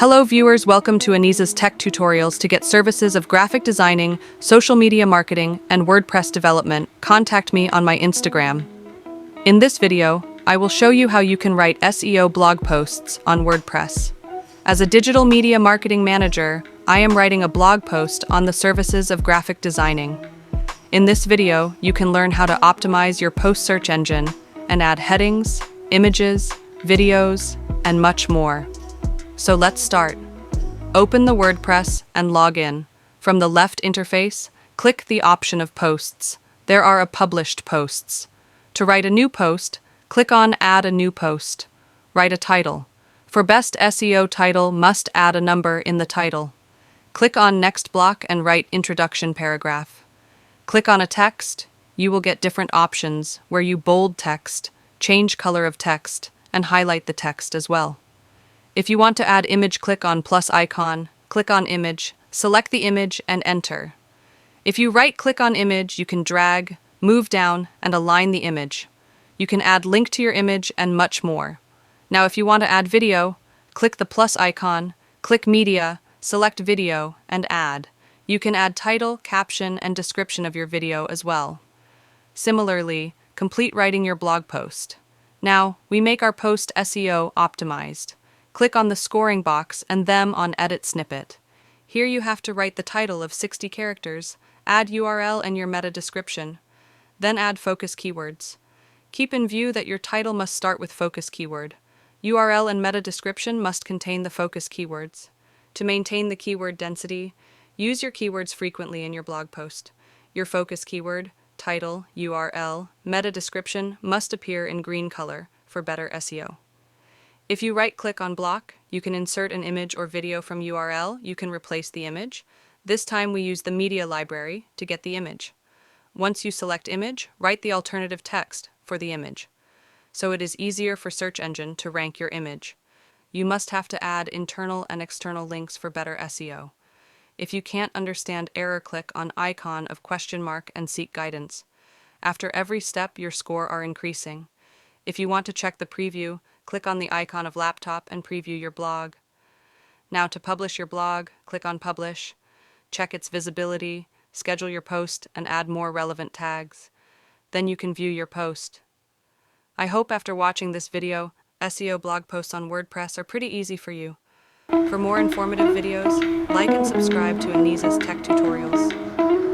Hello viewers, welcome to Anisa's Tech Tutorials. To get services of graphic designing, social media marketing, and WordPress development, contact me on my Instagram. In this video, I will show you how you can write SEO blog posts on WordPress. As a digital media marketing manager, I am writing a blog post on the services of graphic designing. In this video, you can learn how to optimize your post search engine and add headings, images, videos, and much more. So let's start. Open the WordPress and log in. From the left interface, click the option of posts. There are published posts. To write a new post, click on Add a new post. Write a title. For best SEO title, must add a number in the title. Click on Next block and write introduction paragraph. Click on a text. You will get different options where you bold text, change color of text, and highlight the text as well. If you want to add image, click on plus icon, click on image, select the image and enter. If you right-click on image, you can drag, move down, and align the image. You can add link to your image and much more. Now if you want to add video, click the plus icon, click media, select video, and add. You can add title, caption, and description of your video as well. Similarly, complete writing your blog post. Now, we make our post SEO optimized. Click on the scoring box and then on Edit Snippet. Here you have to write the title of 60 characters, add URL and your meta description, then add focus keywords. Keep in view that your title must start with focus keyword. URL and meta description must contain the focus keywords. To maintain the keyword density, use your keywords frequently in your blog post. Your focus keyword, title, URL, meta description must appear in green color for better SEO. If you right-click on block, you can insert an image or video from URL. You can replace the image. This time we use the media library to get the image. Once you select image, write the alternative text for the image. So it is easier for search engine to rank your image. You must have to add internal and external links for better SEO. If you can't understand error, click on icon of question mark and seek guidance. After every step, your score are increasing. If you want to check the preview, click on the icon of laptop and preview your blog. Now to publish your blog, click on Publish, check its visibility, schedule your post, and add more relevant tags. Then you can view your post. I hope after watching this video, SEO blog posts on WordPress are pretty easy for you. For more informative videos, like and subscribe to Anisa's Tech Tutorials.